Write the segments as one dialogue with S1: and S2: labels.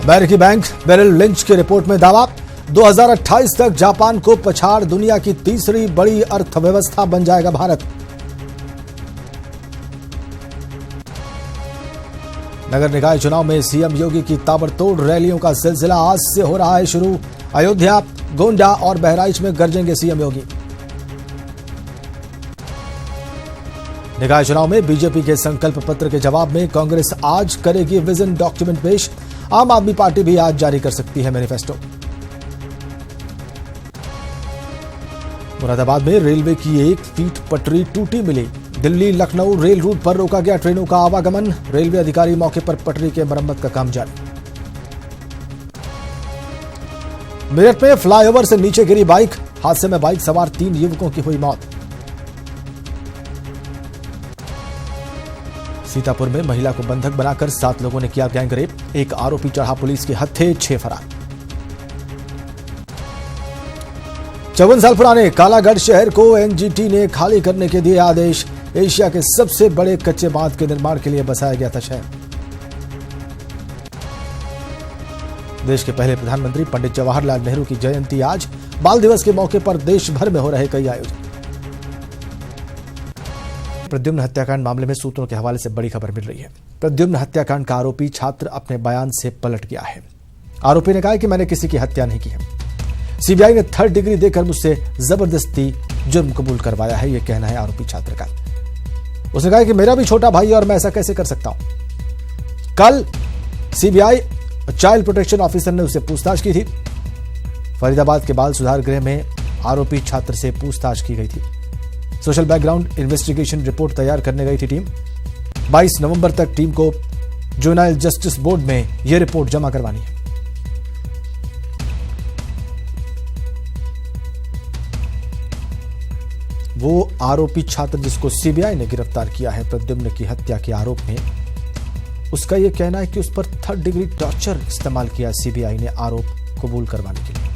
S1: अमेरिकी bank Merrill lynch की report में दावा 2028 तक जापान को पछाड़ दुनिया की तीसरी बड़ी अर्थव्यवस्था बन जाएगा भारत। नगर निकाय चुनाव में सीएम योगी की ताबड़तोड़ रैलियों का सिलसिला आज से हो रहा है शुरू। अयोध्या, गोंडा और बहराइच में गरजेंगे सीएम योगी। निकाय चुनाव में बीजेपी के संकल्प पत्र के जवाब में कांग्रेस आज करेगी विजन डॉक्यूमेंट पेश। आम आदमी पार्टी भी आज जारी कर सकती है मैनिफेस्टो। मुरादाबाद में रेलवे की 1 फीट पटरी टूटी मिली। दिल्ली लखनऊ रेल रूट पर रोका गया ट्रेनों का आवागमन। रेलवे अधिकारी मौके पर पटरी के मरम्मत का काम जारी। मेरठ में फ्लाईओवर से नीचे गिरी बाइक। हादसे में बाइक सवार 3 युवकों की हुई मौत। सीतापुर में महिला को बंधक बनाकर 7 लोगों ने किया गैंगरेप। एक आरोपी चढ़ा पुलिस के हत्थे, 6 फरार। 54 साल पुराने कालागढ़ शहर को एनजीटी ने खाली करने के दिए आदेश। एशिया के सबसे बड़े कच्चे बांध के निर्माण के लिए बसाया गया था शहर। देश के पहले प्रधानमंत्री पंडित जवाहरलाल नेहरू की जयंती आज। बाल दिवस के मौके पर देश भर में हो रहे कई आयोजन। प्रद्युम्न हत्याकांड मामले में सूत्रों के हवाले से बड़ी खबर मिल रही है। प्रद्युम्न हत्याकांड का आरोपी छात्र अपने बयान से पलट गया है। आरोपी ने कहा कि मैंने किसी की हत्या नहीं की है। सीबीआई ने 3rd डिग्री देकर मुझसे जबरदस्ती जुर्म कबूल करवाया है, यह कहना है आरोपी छात्र का। उसने कहा कि मेरा भी छोटा भाई और मैं ऐसा कैसे कर सकता हूं। कल सीबीआई चाइल्ड प्रोटेक्शन ऑफिसर ने उससे पूछताछ की थी। फरीदाबाद के बाल सुधार गृह में आरोपी छात्र से पूछताछ की गई थी। सोशल बैकग्राउंड इन्वेस्टिगेशन रिपोर्ट तैयार करने गई थी टीम। 22 नवंबर तक टीम को जुवेनाइल जस्टिस बोर्ड में यह रिपोर्ट जमा करवानी है। वो आरोपी छात्र जिसको सीबीआई ने गिरफ्तार किया है प्रद्युम्न की हत्या के आरोप में, उसका यह कहना है कि उस पर 3rd डिग्री टॉर्चर इस्तेमाल किया सीबीआई ने आरोप कबूल करवाने के लिए।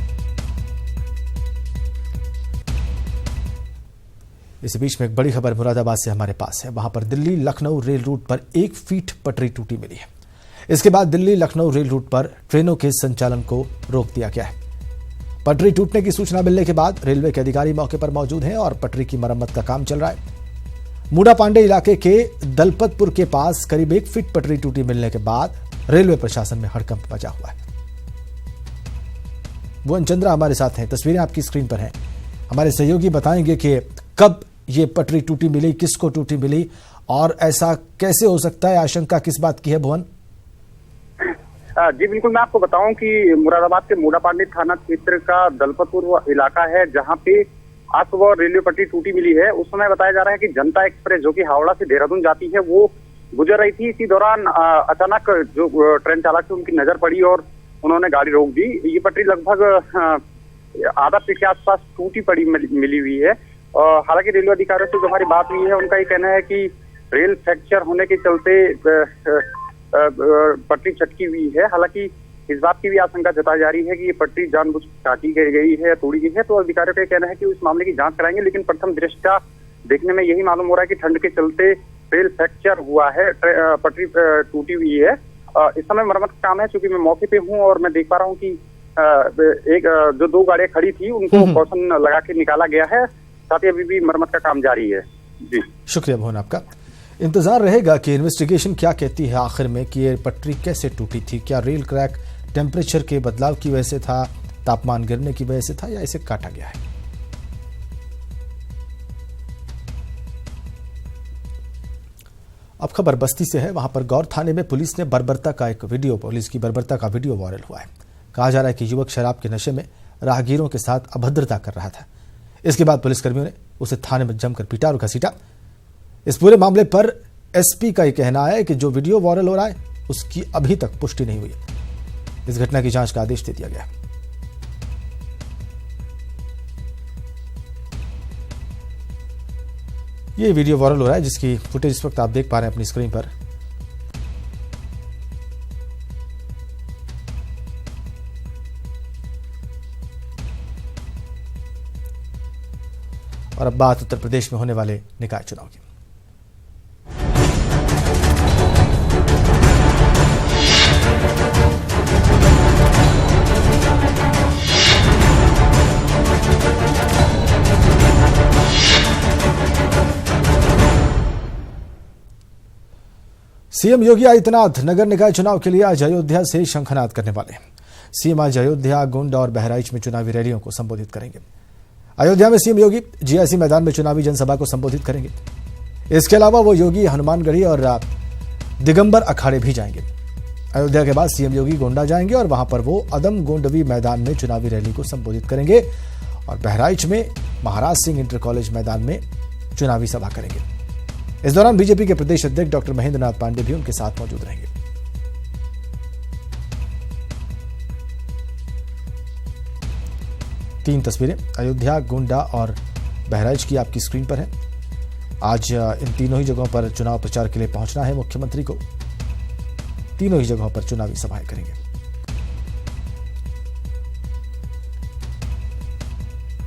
S1: इस बीच में एक बड़ी खबर मुरादाबाद से हमारे पास है। वहां पर दिल्ली लखनऊ रेल रूट पर 1 फीट पटरी टूटी मिली है। इसके बाद दिल्ली लखनऊ रेल रूट पर ट्रेनों के संचालन को रोक दिया गया है। पटरी टूटने की सूचना मिलने के बाद रेलवे के अधिकारी मौके पर मौजूद हैं और पटरी की मरम्मत का काम चल रहा है। मूडा पांडे इलाके के दलपतपुर के पास करीब 1 फीट पटरी टूटी मिलने के बाद रेलवे प्रशासन में हड़कंप मचा हुआ है। भुवन चंद्रा हमारे साथ हैं, तस्वीरें आपकी स्क्रीन पर हैं। हमारे सहयोगी बताएंगे कि कब ये पटरी टूटी मिली, किसको टूटी मिली और ऐसा कैसे हो सकता है, आशंका किस बात की है भुवन?
S2: जी बिल्कुल, मैं आपको बताऊं कि मुरादाबाद के मूडा पांडे थाना क्षेत्र का दलपतपुर इलाका है जहां पे आज सुबह रेलवे पटरी टूटी मिली है। उस समय बताया जा रहा है कि जनता एक्सप्रेस जो कि हावड़ा से देहरादून जाती है वो गुजर रही थी। इसी दौरान अचानक जो ट्रेन चालक थे उनकी नजर पड़ी और उन्होंने गाड़ी रोक दी। ये पटरी लगभग आधा फीट के आसपास टूटी पड़ी मिली हुई है। हालांकि रेलवे अधिकारियों से जो हमारी बात हुई है उनका ये कहना है कि रेल फ्रैक्चर होने के चलते पटरी चटकी हुई है। हालांकि इस बात की भी आशंका जताई जा रही है कि ये पटरी जानबूझ काटी गई है या तोड़ी गई है। तो अधिकारियों का कहना है कि इस मामले की जांच कराएंगे, लेकिन प्रथम दृष्टया देखने में यही मालूम हो रहा है कि ठंड के चलते रेल फ्रैक्चर हुआ है, पटरी टूटी हुई है। इस समय मरम्मत का काम है। चूंकि मैं मौके पे हूँ और मैं देख पा रहा हूँ कि एक जो 2 गाड़ियां खड़ी थी उनको कॉशन लगा के निकाला गया है। साथ ही अभी भी मरम्मत का काम जारी है। जी
S1: शुक्रिया भुवन आपका। इंतजार रहेगा कि इन्वेस्टिगेशन क्या कहती है आखिर में कि ये पटरी कैसे टूटी थी। क्या रेल क्रैक टेम्परेचर के बदलाव की वजह से था, तापमान गिरने की वजह से था, या इसे काटा गया है? अब खबर बस्ती से है। वहां पर गौर थाने में पुलिस की बर्बरता का वीडियो वायरल हुआ है। कहा जा रहा है कि युवक शराब के नशे में राहगीरों के साथ अभद्रता कर रहा था। इसके बाद पुलिसकर्मियों ने उसे थाने में जमकर पीटा और घसीटा। इस पूरे मामले पर एसपी का यह कहना है कि जो वीडियो वायरल हो रहा है उसकी अभी तक पुष्टि नहीं हुई है। इस घटना की जांच का आदेश दे दिया गया। ये वीडियो वायरल हो रहा है जिसकी फुटेज इस वक्त आप देख पा रहे हैं अपनी स्क्रीन पर। और अब बात उत्तर प्रदेश में होने वाले निकाय चुनाव की। सीएम योगी आदित्यनाथ नगर निकाय चुनाव के लिए आज अयोध्या से शंखनाद करने वाले हैं। सीएम आज अयोध्या, गोंडा और बहराइच में चुनावी रैलियों को संबोधित करेंगे। अयोध्या में सीएम योगी जीआईसी मैदान में चुनावी जनसभा को संबोधित करेंगे। इसके अलावा वो योगी हनुमानगढ़ी और दिगंबर अखाड़े भी जाएंगे। अयोध्या के बाद सीएम योगी गोंडा जाएंगे और वहां पर वो अदम गोंडवी मैदान में चुनावी रैली को संबोधित करेंगे और बहराइच में महाराज सिंह इंटर कॉलेज मैदान में चुनावी सभा करेंगे। इस दौरान बीजेपी के प्रदेश अध्यक्ष डॉक्टर महेंद्र नाथ पांडेय भी उनके साथ मौजूद रहेंगे। तीन तस्वीरें अयोध्या, गोंडा और बहराइच की आपकी स्क्रीन पर है। आज इन तीनों ही जगहों पर चुनाव प्रचार के लिए पहुंचना है मुख्यमंत्री को। तीनों ही जगहों पर चुनावी सभाएं करेंगे।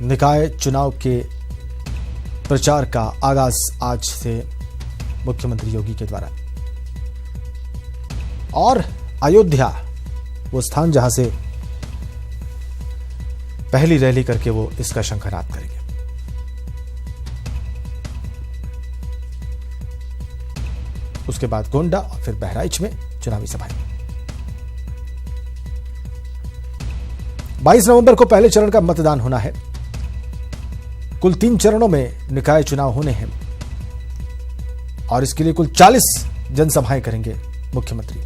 S1: निकाय चुनाव के प्रचार का आगाज आज से मुख्यमंत्री योगी के द्वारा। और अयोध्या वो स्थान जहां से पहली रैली करके वो इसका शंखनाद करेंगे। उसके बाद गोंडा और फिर बहराइच में चुनावी सभाएं। 22 नवंबर को पहले चरण का मतदान होना है। कुल 3 चरणों में निकाय चुनाव होने हैं और इसके लिए कुल 40 जनसभाएं करेंगे मुख्यमंत्री।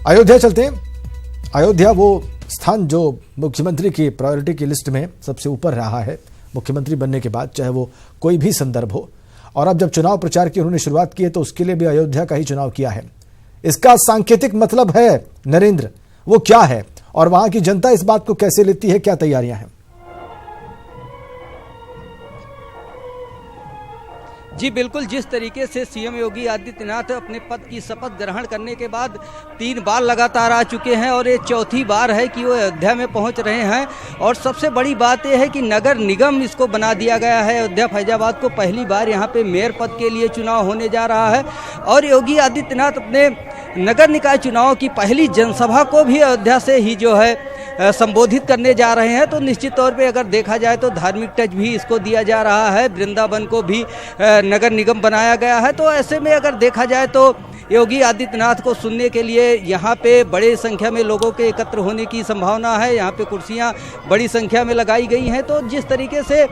S1: अयोध्या चलते हैं। अयोध्या वो स्थान जो मुख्यमंत्री की प्रायोरिटी की लिस्ट में सबसे ऊपर रहा है मुख्यमंत्री बनने के बाद, चाहे वो कोई भी संदर्भ हो। और अब जब चुनाव प्रचार की उन्होंने शुरुआत की है तो उसके लिए भी अयोध्या का ही चुनाव किया है। इसका सांकेतिक मतलब है नरेंद्र, वो क्या है और वहां की जनता इस बात को कैसे लेती है, क्या तैयारियां हैं?
S3: जी बिल्कुल, जिस तरीके से सीएम योगी आदित्यनाथ अपने पद की शपथ ग्रहण करने के बाद 3 बार लगातार आ चुके हैं और ये चौथी बार है कि वो अयोध्या में पहुंच रहे हैं। और सबसे बड़ी बात यह है कि नगर निगम इसको बना दिया गया है। अयोध्या फैजाबाद को पहली बार यहाँ पे मेयर पद के लिए चुनाव होने जा रहा है और योगी आदित्यनाथ अपने नगर निकाय चुनाव की पहली जनसभा को भी अयोध्या से ही जो है संबोधित करने जा रहे हैं। तो निश्चित तौर पे अगर देखा जाए तो धार्मिक टच भी इसको दिया जा रहा है। वृंदावन को भी नगर निगम बनाया गया है। तो ऐसे में अगर देखा जाए तो योगी आदित्यनाथ को सुनने के लिए यहाँ पे बड़ी संख्या में लोगों के एकत्र होने की संभावना है। यहाँ पे कुर्सियाँ बड़ी संख्या में लगाई गई हैं। तो जिस तरीके से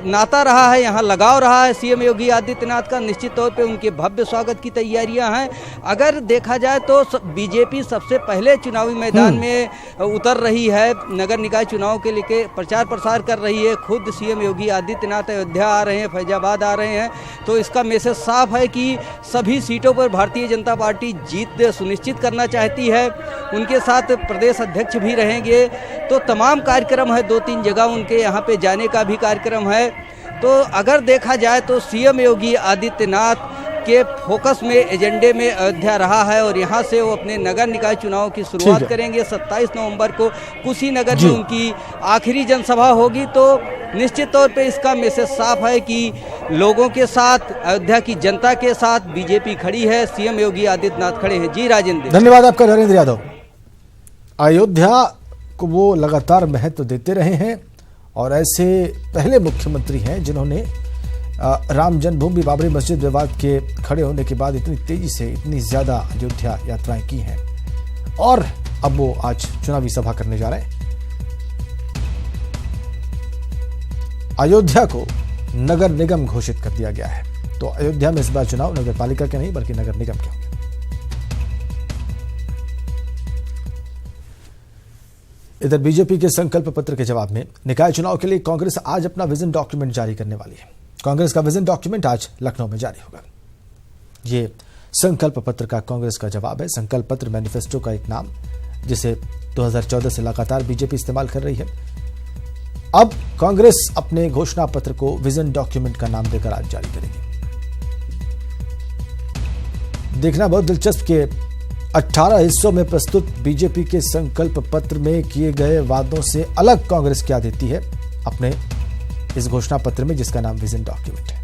S3: नाता रहा है, यहाँ लगाव रहा है सीएम योगी आदित्यनाथ का, निश्चित तौर पे उनके भव्य स्वागत की तैयारियाँ हैं। अगर देखा जाए तो बीजेपी सबसे पहले चुनावी मैदान में उतर रही है, नगर निकाय चुनाव के लिए प्रचार प्रसार कर रही है। खुद सीएम योगी आदित्यनाथ अयोध्या आ रहे हैं, फैजाबाद आ रहे हैं। तो इसका मैसेज साफ है कि सभी सीटों पर भारतीय जनता पार्टी जीत सुनिश्चित करना चाहती है। उनके साथ प्रदेश अध्यक्ष भी रहेंगे। तो तमाम कार्यक्रम है, 2-3 जगह उनके यहाँ पे जाने का भी कार्यक्रम है। तो अगर देखा जाए तो सीएम योगी आदित्यनाथ के फोकस में, एजेंडे में अयोध्या रहा है और यहाँ से वो अपने नगर निकाय चुनाव की शुरुआत करेंगे। 27 नवंबर को कुशीनगर में उनकी आखिरी जनसभा होगी। तो निश्चित तौर पे इसका मैसेज साफ है कि लोगों के साथ, अयोध्या की जनता के साथ बीजेपी खड़ी है, सीएम योगी आदित्यनाथ खड़े हैं। जी राजेंद्र,
S1: धन्यवाद आपका नरेंद्र यादव। अयोध्या को वो लगातार महत्व देते रहे हैं और ऐसे पहले मुख्यमंत्री हैं जिन्होंने राम जन्मभूमि बाबरी मस्जिद विवाद के खड़े होने के बाद इतनी तेजी से, इतनी ज्यादा अयोध्या यात्राएं की हैं और अब वो आज चुनावी सभा करने जा रहे हैं। अयोध्या को नगर निगम घोषित कर दिया गया है। तो अयोध्या में इस बार चुनाव नगर पालिका के नहीं बल्कि नगर निगम के होंगे। इधर बीजेपी के संकल्प पत्र के जवाब में निकाय चुनाव के लिए कांग्रेस आज अपना विजन डॉक्यूमेंट जारी करने वाली है। कांग्रेस का विजन डॉक्यूमेंट आज लखनऊ में जारी होगा। ये संकल्प पत्र का कांग्रेस का जवाब है। संकल्प पत्र मैनिफेस्टो का एक नाम जिसे 2014 से लगातार बीजेपी इस्तेमाल कर रही है। अब कांग्रेस अपने घोषणा पत्र को विजन डॉक्यूमेंट का नाम देकर आज जारी करेगी। देखना बहुत दिलचस्प कि 18 हिस्सों में प्रस्तुत बीजेपी के संकल्प पत्र में किए गए वादों से अलग कांग्रेस क्या देती है अपने इस घोषणा पत्र में, जिसका नाम विजन डॉक्यूमेंट है।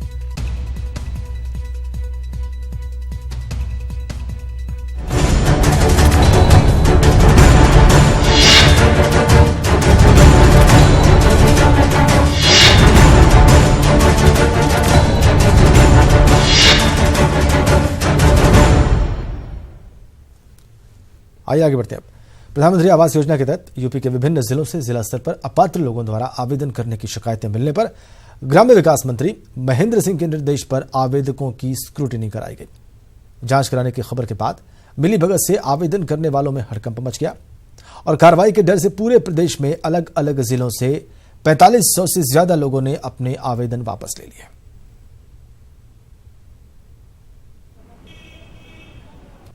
S1: आइए आगे बढ़ते हैं। प्रधानमंत्री आवास योजना के तहत यूपी के विभिन्न जिलों से जिला स्तर पर अपात्र लोगों द्वारा आवेदन करने की शिकायतें मिलने पर ग्राम्य विकास मंत्री महेंद्र सिंह के निर्देश पर आवेदकों की स्क्रूटिनी कराई गई। जांच कराने की खबर के बाद मिलीभगत से आवेदन करने वालों में हड़कंप मच गया और कार्रवाई के डर से पूरे प्रदेश में अलग अलग जिलों से 4500 से ज्यादा लोगों ने अपने आवेदन वापस ले लिए।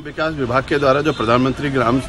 S4: विकास विभाग के द्वारा जो प्रधानमंत्री ग्राम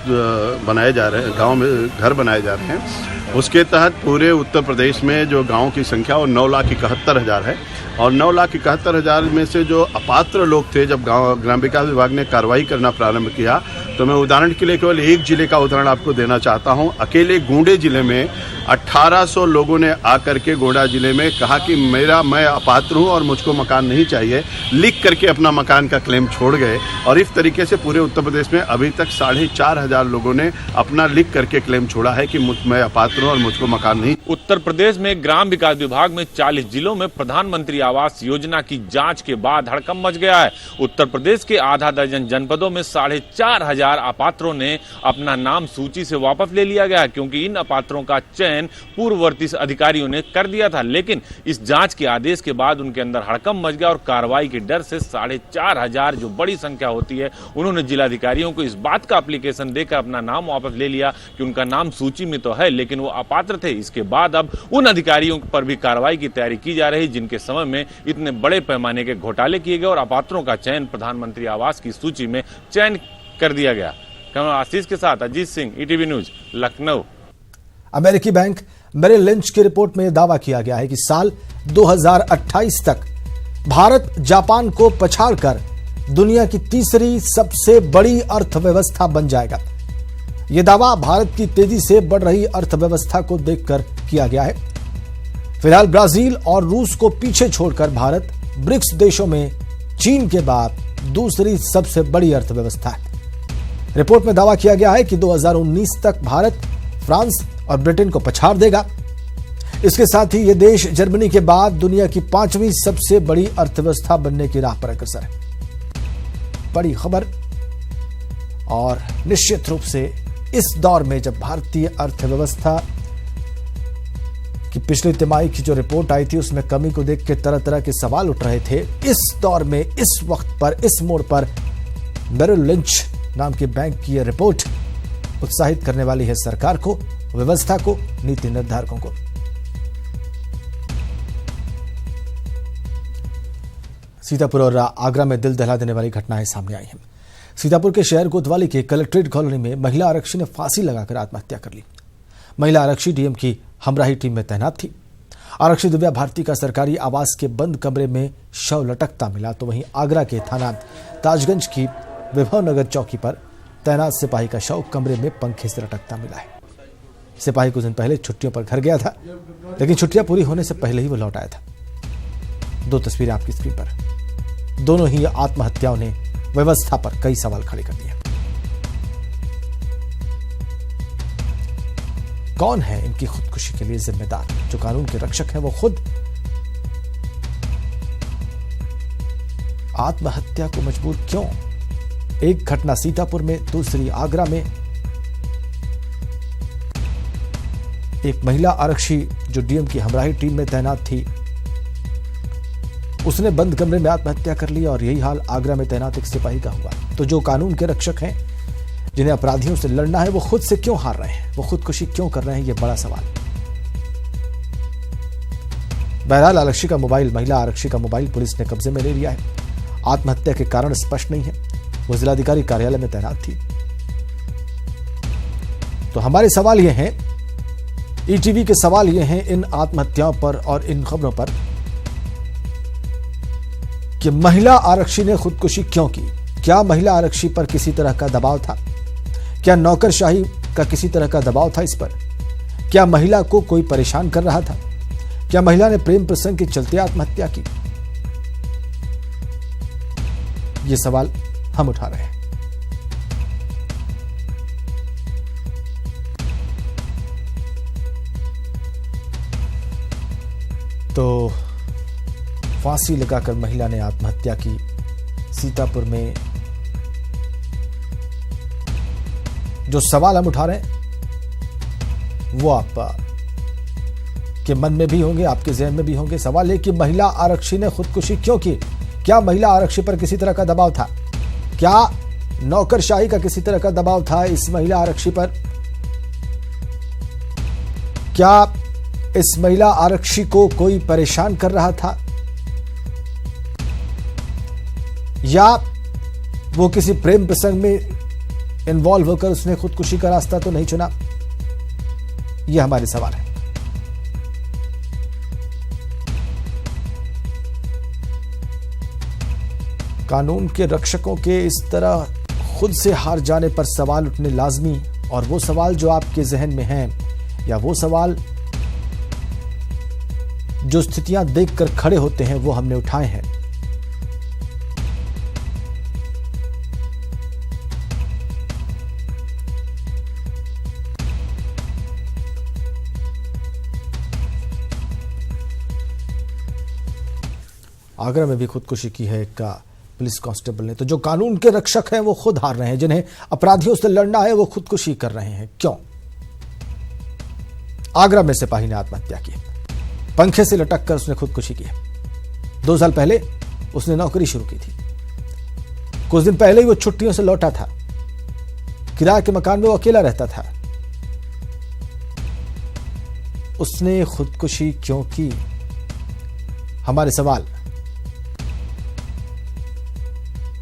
S4: बनाए जा रहे हैं, गांव में घर बनाए जा रहे हैं, उसके तहत पूरे उत्तर प्रदेश में जो गांव की संख्या वो 9,71,000 है और 9,71,000 में से जो अपात्र लोग थे, जब ग्राम विकास विभाग ने कार्रवाई करना प्रारंभ किया तो मैं उदाहरण के लिए केवल एक जिले का उदाहरण आपको देना चाहता हूं। अकेले गोंडे जिले में 1800 लोगों ने आकर के गोंडा जिले में कहा कि मैं अपात्र हूं और मुझको मकान नहीं चाहिए, लिख करके अपना मकान का क्लेम छोड़ गए। और इस तरीके से पूरे उत्तर प्रदेश में अभी तक 4,500 लोगों ने अपना लिख करके क्लेम छोड़ा है कि मैं अपात्र हूं और मुझको मकान नहीं।
S5: उत्तर प्रदेश में ग्राम विकास विभाग में 40 जिलों में प्रधानमंत्री आवास योजना की जांच के बाद हड़कंप मच गया है। उत्तर प्रदेश के आधा दर्जन जनपदों में 4,500 अपात्रों ने अपना नाम सूची से वापस ले लिया गया, क्योंकि इन अपात्रों का चयन पूर्ववर्ती अधिकारियों ने कर दिया था। लेकिन इस जांच के आदेश के बाद उनके अंदर हड़कंप मच गया और कार्रवाई के डर से 4,500 जो बड़ी संख्या होती है, उन्होंने जिलाधिकारियों को इस बात का एप्लीकेशन देकर अपना नाम वापस ले लिया कि उनका नाम सूची में तो है लेकिन वो अपात्र थे। इसके बाद अब उन अधिकारियों पर भी कार्रवाई की तैयारी की जा रही, जिनके समय में इतने बड़े पैमाने के घोटाले किए गए और अपात्रों का चयन प्रधानमंत्री आवास की सूची में चयन कर दिया गया। कैमरा आशीष के साथ अजीत सिंह, ईटीवी न्यूज, लखनऊ।
S1: अमेरिकी बैंक मेरिल लिंच की रिपोर्ट में दावा किया गया है कि साल 2028 तक भारत जापान को पछाड़कर दुनिया की तीसरी सबसे बड़ी अर्थव्यवस्था बन जाएगा। यह दावा भारत की तेजी से बढ़ रही अर्थव्यवस्था को देखकर किया गया है। फिलहाल ब्राजील और रूस को पीछे छोड़कर भारत ब्रिक्स देशों में चीन के बाद दूसरी सबसे बड़ी अर्थव्यवस्था है। रिपोर्ट में दावा किया गया है कि 2019 तक भारत फ्रांस और ब्रिटेन को पछाड़ देगा। इसके साथ ही यह देश जर्मनी के बाद दुनिया की 5वीं सबसे बड़ी अर्थव्यवस्था बनने की राह पर अग्रसर है। बड़ी खबर। और निश्चित रूप से इस दौर में जब भारतीय अर्थव्यवस्था की पिछली तिमाही की जो रिपोर्ट आई थी उसमें कमी को देख के तरह तरह के सवाल उठ रहे थे, इस दौर में, इस वक्त पर, इस मोड़ पर मेरिल लिंच नाम की बैंक की यह रिपोर्ट उत्साहित करने वाली है सरकार को, व्यवस्था को, नीति निर्धारकों को। सीतापुर और आगरा में दिल दहला देने वाली घटनाएं सामने आई हैं। सीतापुर के शहर कोतवाली के कलेक्ट्रेट कॉलोनी में महिला आरक्षी ने फांसी लगाकर आत्महत्या कर ली। महिला आरक्षी डीएम की हमराही टीम में तैनात थी। आरक्षी दिव्या भारती का सरकारी आवास के बंद कमरे में शव लटकता मिला, तो वहीं आगरा के थाना ताजगंज की विभव नगर चौकी पर तैनात सिपाही का शव कमरे में पंखे से लटकता मिला है। सिपाही कुछ दिन पहले छुट्टियों पर घर गया था, लेकिन छुट्टियां पूरी होने से पहले ही वो लौट आया था। 2 तस्वीरें आपकी स्क्रीन पर। दोनों ही आत्महत्याओं ने व्यवस्था पर कई सवाल खड़े कर दिए। कौन है इनकी खुदकुशी के लिए जिम्मेदार? जो कानून के रक्षक हैं वो खुद आत्महत्या को मजबूर क्यों? एक घटना सीतापुर में, दूसरी आगरा में। एक महिला आरक्षी जो डीएम की हमराही टीम में तैनात थी, उसने बंद कमरे में आत्महत्या कर ली और यही हाल आगरा में तैनात एक सिपाही का हुआ। तो जो कानून के रक्षक हैं, जिन्हें अपराधियों से लड़ना है, वो खुद से क्यों हार रहे हैं? वो खुदकुशी क्यों कर रहे हैं? ये बड़ा सवाल। बहरहाल आरक्षी का मोबाइल, महिला आरक्षी का मोबाइल पुलिस ने कब्जे में ले लिया है। आत्महत्या के कारण स्पष्ट नहीं है। वो जिलाधिकारी कार्यालय में तैनात थी। तो हमारे सवाल ये हैं, ईटीवी के सवाल ये हैं इन आत्महत्याओं पर और इन खबरों पर कि महिला आरक्षी ने खुदकुशी क्यों की? क्या महिला आरक्षी पर किसी तरह का दबाव था? क्या नौकरशाही का किसी तरह का दबाव था इस पर? क्या महिला को कोई परेशान कर रहा था? क्या महिला ने प्रेम प्रसंग के चलते आत्महत्या की? ये सवाल हम उठा रहे हैं। तो फांसी लगाकर महिला ने आत्महत्या की। सीतापुर में जो सवाल हम उठा रहे हैं वो आप के मन में भी होंगे, आपके जहन में भी होंगे। सवाल है कि महिला आरक्षी ने खुदकुशी क्यों की? क्या महिला आरक्षी पर किसी तरह का दबाव था? क्या नौकरशाही का किसी तरह का दबाव था इस महिला आरक्षी पर? क्या इस महिला आरक्षी को कोई परेशान कर रहा था, या वो किसी प्रेम प्रसंग में इन्वॉल्व होकर उसने खुदकुशी का रास्ता तो नहीं चुना? यह हमारे सवाल है। कानून के रक्षकों के इस तरह खुद से हार जाने पर सवाल उठने लाजमी, और वो सवाल जो आपके जहन में हैं, या वो सवाल जो स्थितियां देखकर खड़े होते हैं, वो हमने उठाए हैं। आगरा में भी खुदकुशी की है एक पुलिस कांस्टेबल ने। तो जो कानून के रक्षक हैं वो खुद हार रहे हैं, जिन्हें अपराधियों से लड़ना है वो खुदकुशी कर रहे हैं। क्यों? आगरा में सिपाही ने आत्महत्या की, पंखे से लटक कर उसने खुदकुशी की। 2 साल पहले उसने नौकरी शुरू की थी। कुछ दिन पहले ही वो छुट्टियों से लौटा था। किराए के मकान में वो अकेला रहता था। उसने खुदकुशी क्यों की? हमारे सवाल,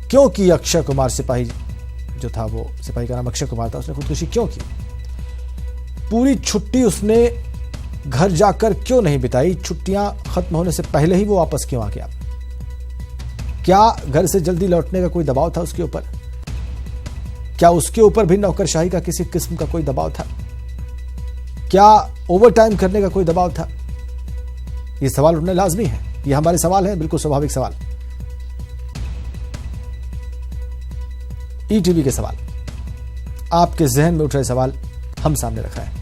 S1: क्यों की अक्षय कुमार सिपाही जो था, वो सिपाही का नाम अक्षय कुमार था, उसने खुदकुशी क्यों की? पूरी छुट्टी उसने घर जाकर क्यों नहीं बिताई? छुट्टियां खत्म होने से पहले ही वो वापस क्यों आ गया? क्या घर से जल्दी लौटने का कोई दबाव था उसके ऊपर? क्या उसके ऊपर भी नौकरशाही का किसी किस्म का कोई दबाव था? क्या ओवरटाइम करने का कोई दबाव था? ये सवाल उठने लाजमी है। ये हमारे सवाल हैं, बिल्कुल स्वाभाविक सवाल। ईटीवी के सवाल, आपके जहन में उठ रहे सवाल हम सामने रख रहे हैं।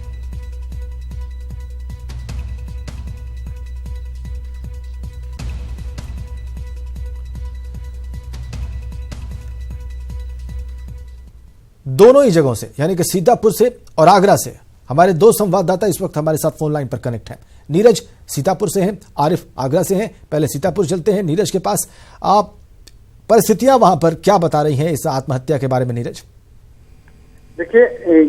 S1: दोनों ही जगहों से, यानी कि सीतापुर से और आगरा से हमारे 2 संवाददाता इस वक्त हमारे साथ फोन लाइन पर कनेक्ट हैं। नीरज सीतापुर से हैं, आरिफ आगरा से हैं। पहले सीतापुर चलते हैं नीरज के पास। आप परिस्थितियां वहां पर क्या बता रही हैं इस आत्महत्या के बारे में नीरज?
S6: देखिए,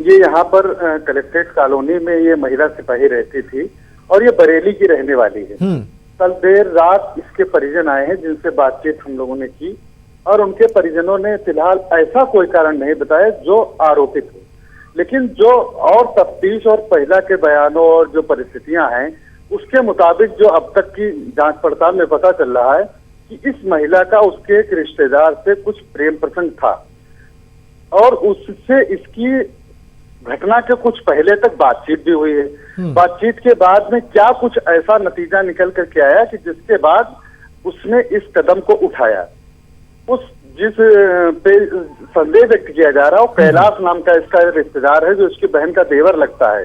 S6: ये यहाँ पर कलेक्ट्रेट कॉलोनी में ये महिला सिपाही रहती थी और ये बरेली की रहने वाली है। कल देर रात इसके परिजन आए हैं जिनसे बातचीत हम लोगों ने की, और उनके परिजनों ने फिलहाल ऐसा कोई कारण नहीं बताया जो आरोपित हो, लेकिन जो और तफ्तीश और पहिला के बयानों और जो परिस्थितियां हैं उसके मुताबिक जो अब तक की जांच पड़ताल में पता चल रहा है कि इस महिला का उसके एक रिश्तेदार से कुछ प्रेम प्रसंग था, और उससे इसकी घटना के कुछ पहले तक बातचीत भी हुई है। बातचीत के बाद में क्या कुछ ऐसा नतीजा निकल करके आया कि जिसके बाद उसने इस कदम को उठाया। उस जिस पे संदेह व्यक्त किया जा रहा है वो कैलाश नाम का इसका रिश्तेदार है, जो इसकी बहन का देवर लगता है।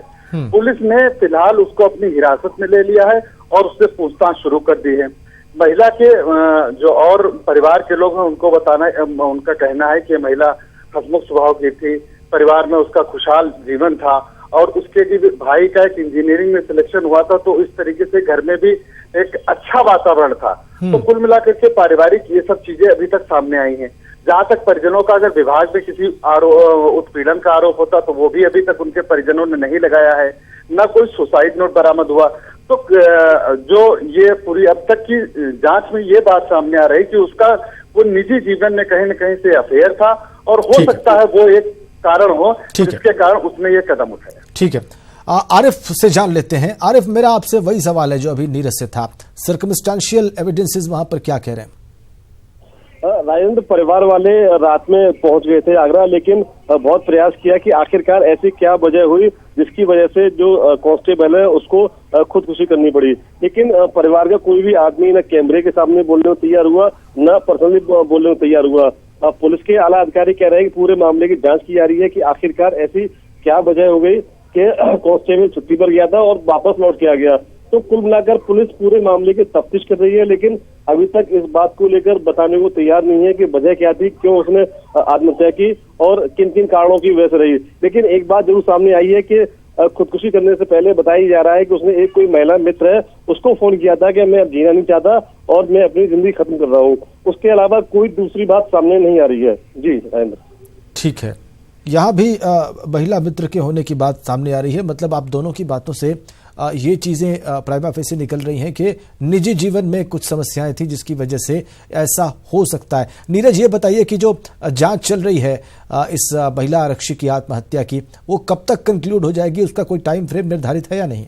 S6: पुलिस ने फिलहाल उसको अपनी हिरासत में ले लिया है और उससे पूछताछ शुरू कर दी है। महिला के जो और परिवार के लोग हैं उनको उनका कहना है कि महिला हंसमुख स्वभाव की थी, परिवार में उसका खुशहाल जीवन था, और उसके भाई का एक इंजीनियरिंग में सिलेक्शन हुआ था, तो इस तरीके से घर में भी एक अच्छा वातावरण था। तो कुल मिलाकर के पारिवारिक ये सब चीजें अभी तक सामने आई हैं। जहां तक परिजनों का अगर विभाग में किसी उत्पीड़न का आरोप होता तो वो भी अभी तक उनके परिजनों ने नहीं लगाया है, न कोई सुसाइड नोट बरामद हुआ। तो जो ये पूरी अब तक की जांच में ये बात सामने आ रही कि उसका वो निजी जीवन में कहीं न कहीं से अफेयर था, और हो सकता है वो एक कारण हो जिसके कारण उसने ये कदम उठाया।
S1: ठीक है, आरिफ से जान लेते हैं। आरिफ, मेरा आपसे वही सवाल है जो अभी नीरज से था। सर्कमस्टेंशियल एविडेंसेस वहां पर क्या कह रहे हैं?
S7: राजेंद्र, परिवार वाले रात में पहुंच गए थे आगरा, लेकिन बहुत प्रयास किया कि आखिरकार ऐसी क्या वजह हुई जिसकी वजह से जो कांस्टेबल है उसको खुदकुशी करनी पड़ी। लेकिन परिवार का कोई भी आदमी न कैमरे के सामने बोलने को तैयार हुआ, न पर्सनली बोलने को तैयार हुआ। पुलिस के आला अधिकारी कह रहे हैं कि पूरे मामले की जांच की जा रही है कि आखिरकार ऐसी क्या वजह हो गई कि कांस्टेबल छुट्टी पर गया था और वापस लौट के आ गया। तो कुल मिलाकर पुलिस पूरे मामले की तफ्तीश कर रही है, लेकिन अभी तक इस बात को लेकर बताने को तैयार नहीं है कि वजह क्या थी, क्यों उसने आत्महत्या की और किन किन कारणों की वजह से रही। लेकिन एक बात जरूर सामने आई है कि खुदकुशी करने से पहले बताया जा रहा है कि उसने एक कोई महिला मित्र है उसको फोन किया था कि मैं अब जीना नहीं चाहता और मैं अपनी जिंदगी खत्म कर रहा हूँ। उसके अलावा कोई दूसरी बात सामने नहीं आ रही है। जी राजेंद्र।
S1: ठीक है, यहाँ भी महिला मित्र के होने की बात सामने आ रही है। मतलब आप दोनों की बातों से ये चीज़ें प्राइमा फेसी निकल रही हैं कि निजी जीवन में कुछ समस्याएं थी जिसकी वजह से ऐसा हो सकता है। नीरज, ये बताइए कि जो जांच चल रही है इस महिला आरक्षी की आत्महत्या की, वो कब तक कंक्लूड हो जाएगी? उसका कोई टाइम फ्रेम निर्धारित है या नहीं?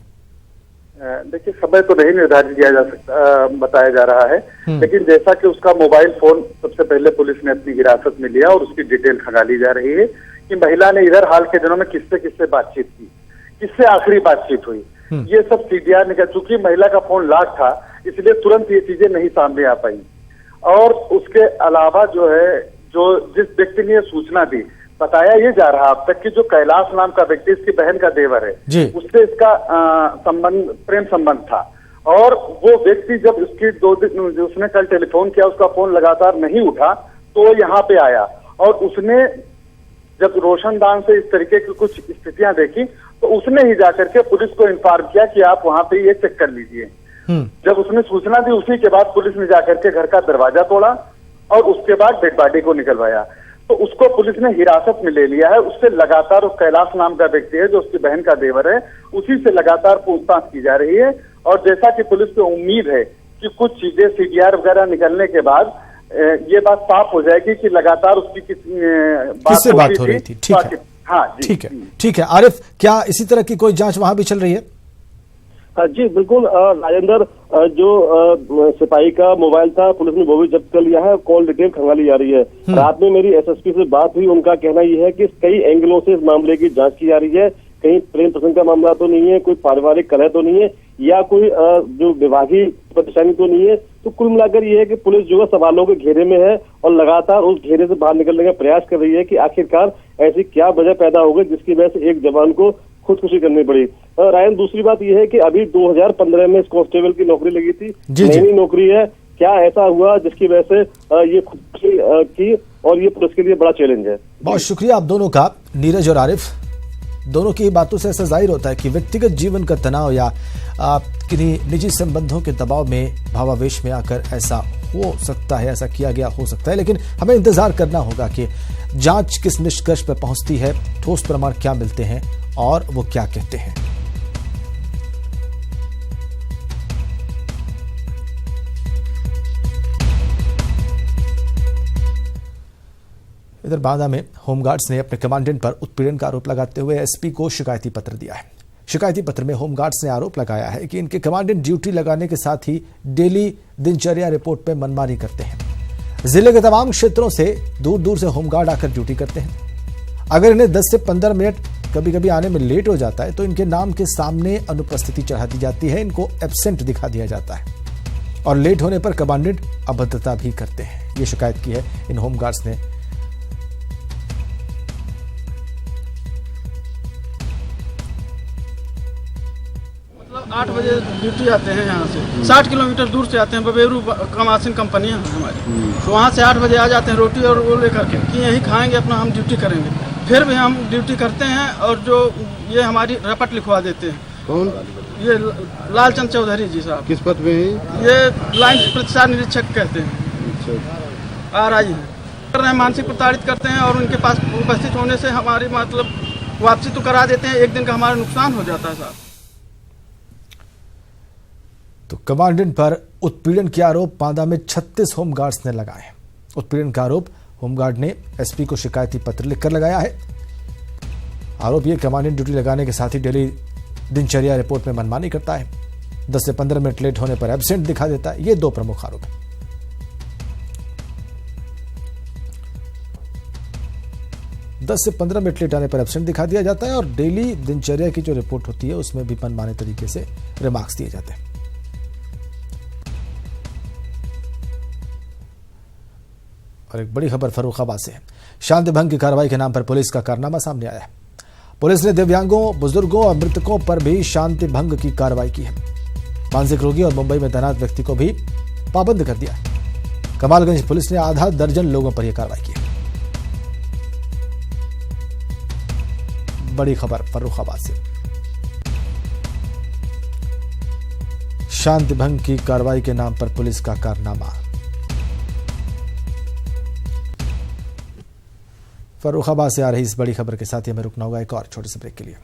S6: देखिए, समय तो नहीं निर्धारित किया जा सकता, बताया जा रहा है, लेकिन जैसा कि उसका मोबाइल फोन सबसे पहले पुलिस ने अपनी हिरासत में लिया और उसकी डिटेल खंगाली जा रही है कि महिला ने इधर हाल के दिनों में किससे किससे बातचीत की, किससे आखिरी बातचीत हुई, ये सब सीडीआर निकल चुकी। महिला का फोन लॉक था, इसलिए तुरंत ये चीजें नहीं सामने आ पाई। और उसके अलावा जो है, जो जिस व्यक्ति ने सूचना दी, बताया ये जा रहा अब तक कि जो कैलाश नाम का व्यक्ति इसकी बहन का देवर है, उससे इसका संबंध, प्रेम संबंध था। और वो व्यक्ति जब उसकी 2 दिन उसने कल टेलीफोन किया, उसका फोन लगातार नहीं उठा, तो यहाँ पे आया और उसने जब रोशनदान से इस तरीके की कुछ स्थितियां देखी तो उसने ही जाकर के पुलिस को इन्फॉर्म किया कि आप वहां पे ये चेक कर लीजिए। जब उसने सूचना दी, उसी के बाद पुलिस ने जाकर के घर का दरवाजा तोड़ा और उसके बाद डेड बॉडी को निकलवाया। तो उसको पुलिस ने हिरासत में ले लिया है। उससे लगातार, उस कैलाश नाम का व्यक्ति है जो उसकी बहन का देवर है, उसी से लगातार पूछताछ की जा रही है। और जैसा कि पुलिस को उम्मीद है कि कुछ चीजें सीडीआर वगैरह निकलने के बाद ये बात साफ हो जाएगी कि लगातार उसकी
S1: किससे बात हो रही थी। ठीक है, हाँ, ठीक है, ठीक है। आरिफ, क्या इसी तरह की कोई जांच वहां भी चल रही है?
S7: जी बिल्कुल राजेंद्र, जो सिपाही का मोबाइल था पुलिस ने वो भी जब्त कर लिया है, कॉल डिटेल खंगाली जा रही है। रात में मेरी एसएसपी से बात हुई, उनका कहना यह है कि कई एंगलों से इस मामले की जांच की जा रही है। कहीं प्रेम प्रसंग का मामला तो नहीं है, कोई पारिवारिक कलह तो नहीं है, या कोई जो विभागीय परेशानी तो नहीं है। तो कुल मिलाकर ये है कि पुलिस जो है सवालों के घेरे में है और लगातार उस घेरे से बाहर निकलने का प्रयास कर रही है कि आखिरकार ऐसी क्या वजह पैदा हो गई जिसकी वजह से एक जवान को खुदकुशी करनी पड़ी। रायन, दूसरी बात यह है कि अभी 2015 में इस कांस्टेबल की नौकरी लगी थी, नई नौकरी है। क्या ऐसा हुआ जिसकी वजह से ये खुदकुशी की, और ये पुलिस के लिए बड़ा चैलेंज है।
S1: बहुत शुक्रिया आप दोनों का, नीरज और आरिफ। दोनों की बातों से ऐसा जाहिर होता है कि व्यक्तिगत जीवन का तनाव या किन्हीं निजी संबंधों के दबाव में, भावावेश में आकर ऐसा हो सकता है, ऐसा किया गया हो सकता है। लेकिन हमें इंतजार करना होगा कि जांच किस निष्कर्ष पर पहुंचती है, ठोस प्रमाण क्या मिलते हैं और वो क्या कहते हैं। इधर बांदा में होमगार्ड्स ने अपने कमांडेंट पर उत्पीड़न का आरोप लगाते हुए एसपी को शिकायती पत्र दिया है। शिकायती पत्र में होमगार्ड्स ने आरोप लगाया है कि इनके कमांडेंट ड्यूटी लगाने के साथ ही डेली दिनचर्या रिपोर्ट पे मनमानी करते हैं। जिले के तमाम क्षेत्रों से दूर दूर से होमगार्ड आकर ड्यूटी करते हैं। अगर इन्हें 10 से 15 मिनट कभी कभी आने में लेट हो जाता है तो इनके नाम के सामने अनुपस्थिति चढ़ा दी जाती है, इनको एब्सेंट दिखा दिया जाता है और लेट होने पर कमांडेंट अभद्रता भी करते हैं। ये शिकायत की है इन होमगार्ड्स ने।
S8: 8 बजे ड्यूटी आते हैं यहाँ से, 60 किलोमीटर दूर से आते हैं। बबेरू कमासिन कंपनी है हमारी, तो वहाँ से 8 बजे आ जाते हैं रोटी और वो लेकर के कि यही खाएंगे, अपना हम ड्यूटी करेंगे। फिर भी हम ड्यूटी करते हैं और जो ये हमारी रपट लिखवा देते हैं।
S9: कौन?
S8: ये लालचंद चौधरी जी साहब।
S9: किस पद पे है?
S8: ये लाइन प्रचार निरीक्षक कहते हैं। RI है। मानसिक प्रताड़ित करते हैं और उनके पास उपस्थित होने से हमारी मतलब वापसी तो करा देते हैं, एक दिन का हमारा नुकसान हो जाता है साहब।
S1: तो कमांडेंट पर उत्पीड़न के आरोप बांदा में 36 होमगार्ड्स ने लगाए। उत्पीड़न का आरोप होमगार्ड ने एसपी को शिकायती पत्र लिखकर लगाया है। आरोप यह कमांडेंट ड्यूटी लगाने के साथ ही डेली दिनचर्या रिपोर्ट में मनमानी करता है, 10 से 15 मिनट लेट होने पर एब्सेंट दिखा देता है। ये 2 प्रमुख आरोप है। दस से 15 मिनट लेट आने पर एब्सेंट दिखा दिया जाता है और डेली दिनचर्या की जो रिपोर्ट होती है उसमें भी मनमाने तरीके से रिमार्क्स दिए जाते हैं। और एक बड़ी खबर फर्रुखाबाद से है। शांति भंग की कार्रवाई के नाम पर पुलिस का कारनामा सामने आया है। पुलिस ने दिव्यांगों, बुजुर्गों और मृतकों पर भी शांति भंग की कार्रवाई की है। मानसिक रोगी और मुंबई में तैनात व्यक्ति को भी पाबंद कर दिया। कमालगंज पुलिस ने आधा दर्जन लोगों पर यह कार्रवाई की। बड़ी खबर फर्रुखाबाद से। शांति भंग की कार्रवाई के नाम पर पुलिस का कारनामा। फर्रुखाबाद से आ रही इस बड़ी खबर के साथ ही हमें रुकना होगा एक और छोटे से ब्रेक के लिए।